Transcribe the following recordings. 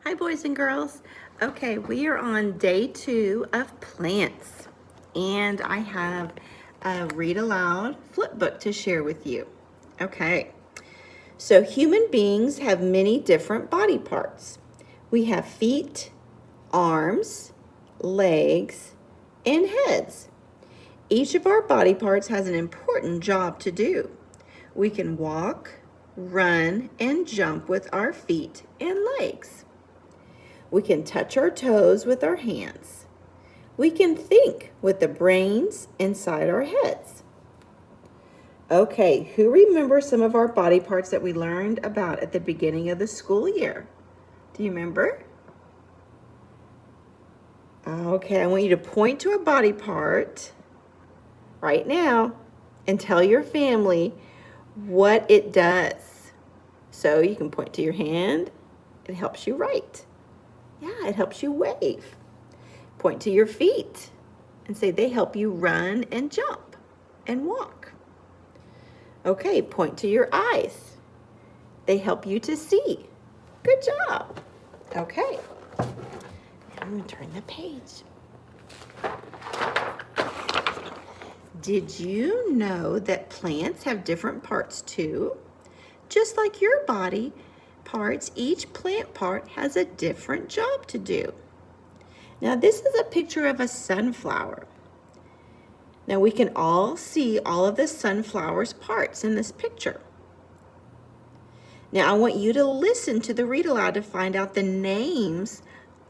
Hi, boys and girls. Okay, we are on day 2 of plants, and I have a read aloud flip book to share with you. Okay, so human beings have many different body parts. We have feet, arms, legs, and heads. Each of our body parts has an important job to do. We can walk, run, and jump with our feet and legs. We can touch our toes with our hands. We can think with the brains inside our heads. Okay, who remembers some of our body parts that we learned about at the beginning of the school year? Do you remember? Okay, I want you to point to a body part right now and tell your family what it does. So you can point to your hand. It helps you write. Yeah, it helps you wave. Point to your feet and say they help you run and jump and walk. Okay, point to your eyes. They help you to see. Good job. Okay, now I'm going to turn the page. Did you know that plants have different parts too? Just like your body parts, each plant part has a different job to do. Now this is a picture of a sunflower. Now we can all see all of the sunflower's parts in this picture. Now I want you to listen to the read aloud to find out the names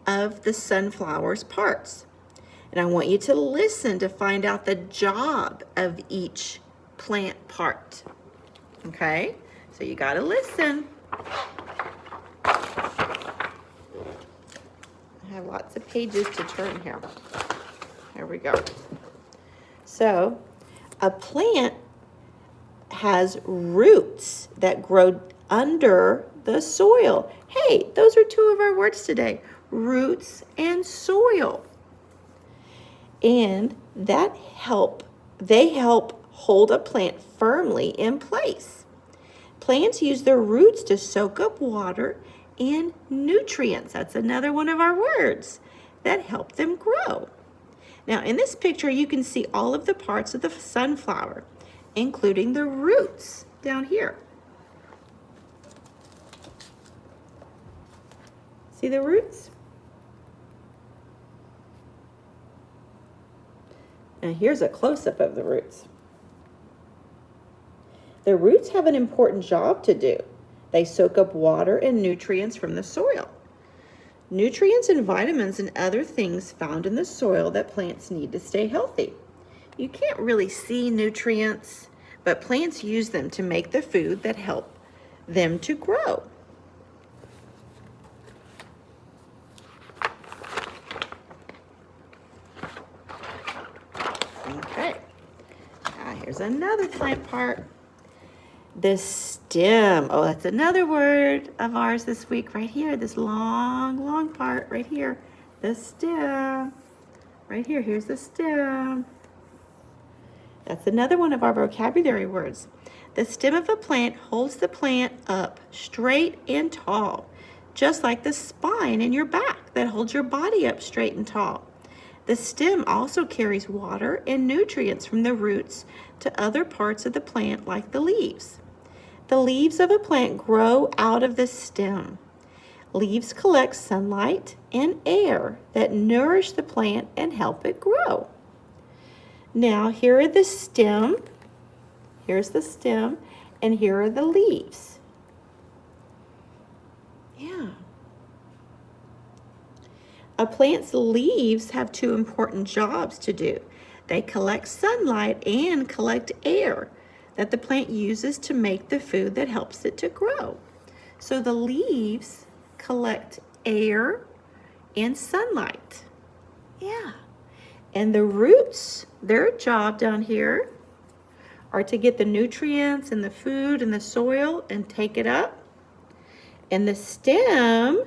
of the sunflower's parts. And I want you to listen to find out the job of each plant part. Okay? So you gotta listen. I have lots of pages to turn here. Here we go. So, a plant has roots that grow under the soil. Hey, those are two of our words today, roots and soil. And they help hold a plant firmly in place. Plants use their roots to soak up water and nutrients. That's another one of our words that help them grow. Now, in this picture, you can see all of the parts of the sunflower, including the roots down here. See the roots? Now, here's a close-up of the roots. The roots have an important job to do. They soak up water and nutrients from the soil. Nutrients and vitamins and other things found in the soil that plants need to stay healthy. You can't really see nutrients, but plants use them to make the food that help them to grow. Okay, now here's another plant part. The stem. Oh, that's another word of ours this week right here. This long, long part right here. The stem. Right here. Here's the stem. That's another one of our vocabulary words. The stem of a plant holds the plant up straight and tall, just like the spine in your back that holds your body up straight and tall. The stem also carries water and nutrients from the roots to other parts of the plant like the leaves. The leaves of a plant grow out of the stem. Leaves collect sunlight and air that nourish the plant and help it grow. Now, here are the stem. Here's the stem, and here are the leaves. Yeah. A plant's leaves have two important jobs to do. They collect sunlight and collect air that the plant uses to make the food that helps it to grow. So the leaves collect air and sunlight. Yeah. And the roots, their job down here are to get the nutrients and the food and the soil and take it up. And the stem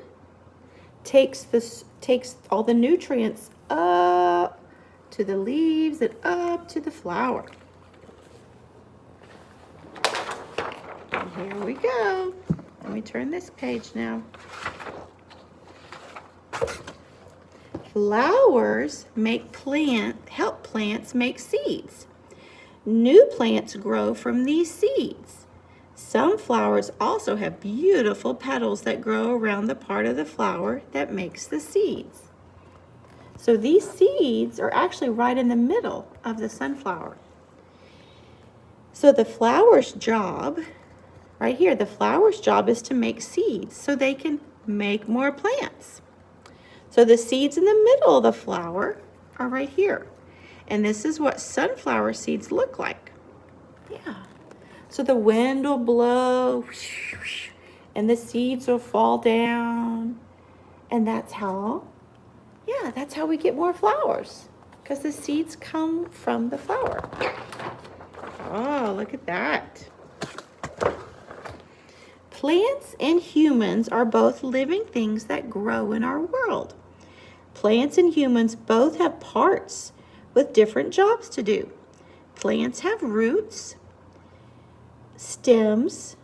takes all the nutrients up to the leaves and up to the flower. And here we go. Let me turn this page now. Flowers help plants make seeds. New plants grow from these seeds. Some flowers also have beautiful petals that grow around the part of the flower that makes the seeds. So these seeds are actually right in the middle of the sunflower. So the flower's job, right here, the flower's job is to make seeds so they can make more plants. So the seeds in the middle of the flower are right here. And this is what sunflower seeds look like. Yeah. So the wind will blow and the seeds will fall down. And that's how we get more flowers, because the seeds come from the flower. Oh, look at that. Plants and humans are both living things that grow in our world. Plants and humans both have parts with different jobs to do. Plants have roots, stems,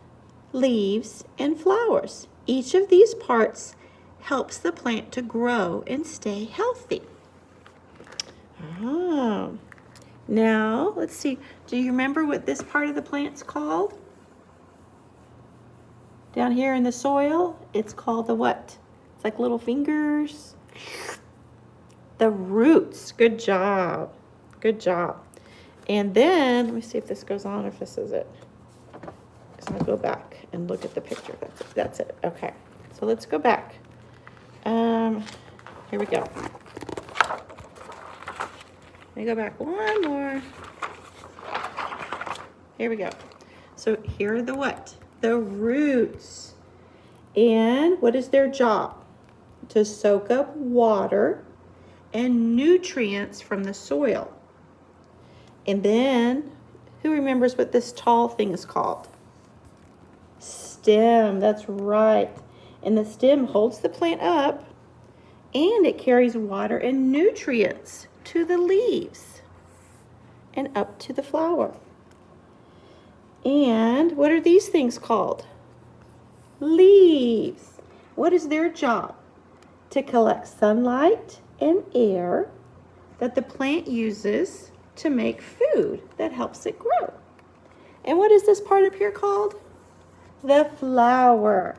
leaves, and flowers. Each of these parts helps the plant to grow and stay healthy. Oh. Now, let's see. Do you remember what this part of the plant's called? Down here in the soil, it's called the what? It's like little fingers. The roots. Good job. Good job. And then, let me see if this goes on or if this is it. So I'll go back and look at the picture. That's it. That's it. Okay. So let's go back. Here we go. Let me go back one more. Here we go. So here are the what? The roots. And what is their job? To soak up water and nutrients from the soil. And then, who remembers what this tall thing is called? Stem, that's right. And the stem holds the plant up, and it carries water and nutrients to the leaves and up to the flower. And what are these things called? Leaves. What is their job? To collect sunlight and air that the plant uses to make food that helps it grow. And what is this part up here called? The flower.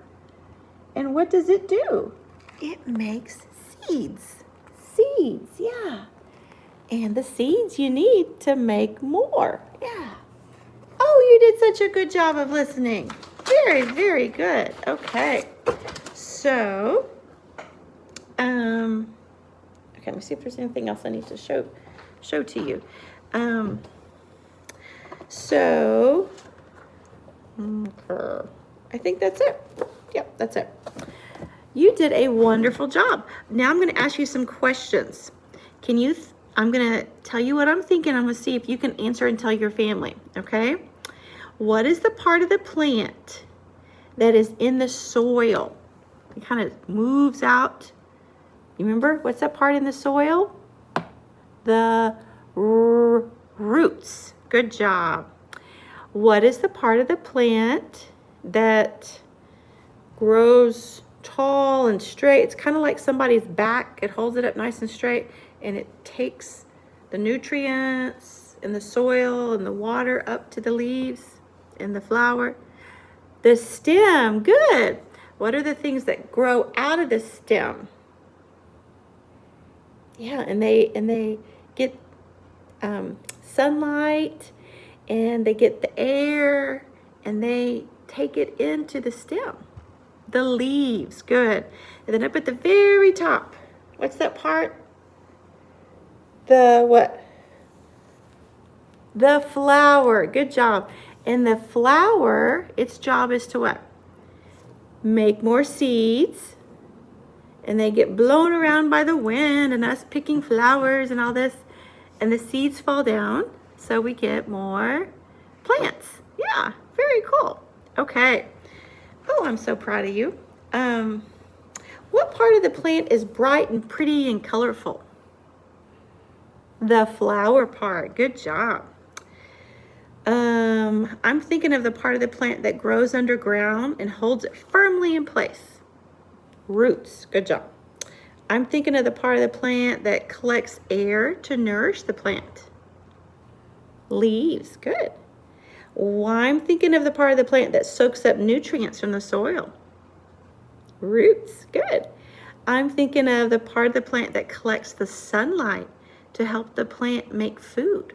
And what does it do? It makes seeds. Seeds, yeah. And the seeds you need to make more. Yeah. Oh, you did such a good job of listening. Very, very good. Okay. So, okay, let me see if there's anything else I need to show to you. I think that's it. Yep, that's it. You did a wonderful job. Now I'm going to ask you some questions. I'm going to tell you what I'm thinking. I'm going to see if you can answer and tell your family, okay? What is the part of the plant that is in the soil? It kind of moves out. You remember? What's that part in the soil? The roots. Good job. What is the part of the plant that grows tall and straight? It's kind of like somebody's back. It holds it up nice and straight, and it takes the nutrients and the soil and the water up to the leaves and the flower. The stem. Good. What are the things that grow out of the stem? Yeah, and they get sunlight, and they get the air, and they take it into the stem. The leaves. Good. And then up at the very top, what's that part? The what? The flower. Good job. And the flower, its job is to what? Make more seeds. And they get blown around by the wind and us picking flowers and all this. And the seeds fall down, so we get more plants. Yeah, very cool. Okay. Oh, I'm so proud of you. What part of the plant is bright and pretty and colorful? The flower part. Good job. I'm thinking of the part of the plant that grows underground and holds it firmly in place. Roots. Good job. I'm thinking of the part of the plant that collects air to nourish the plant. Leaves, good. I'm thinking of the part of the plant that soaks up nutrients from the soil. Roots, good. I'm thinking of the part of the plant that collects the sunlight to help the plant make food.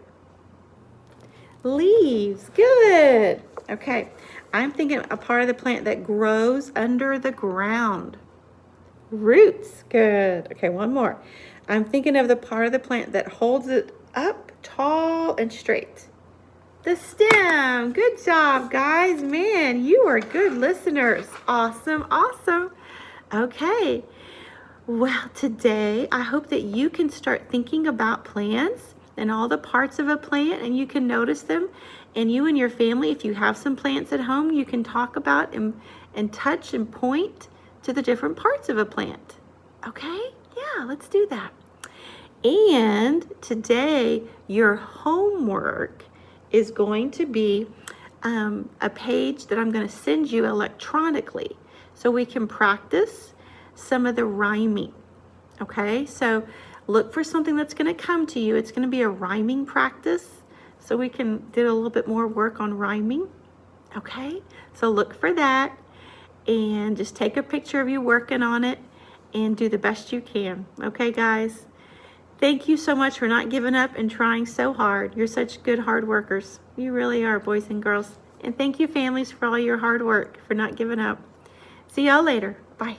Leaves, good. Okay, I'm thinking a part of the plant that grows under the ground. Roots, good. Okay, one more. I'm thinking of the part of the plant that holds it up tall and straight. The stem. Good job, guys. Man, you are good listeners. Awesome, awesome. Okay. Well, today I hope that you can start thinking about plants and all the parts of a plant, and you can notice them. And you and your family, if you have some plants at home, you can talk about and touch and point to the different parts of a plant. Okay? Yeah, let's do that. And today, your homework is going to be a page that I'm going to send you electronically so we can practice some of the rhyming. Okay? So look for something that's going to come to you. It's going to be a rhyming practice so we can do a little bit more work on rhyming. Okay? So look for that. And just take a picture of you working on it and do the best you can. Okay, guys? Thank you so much for not giving up and trying so hard. You're such good hard workers. You really are, boys and girls. And thank you, families, for all your hard work, for not giving up. See y'all later. Bye.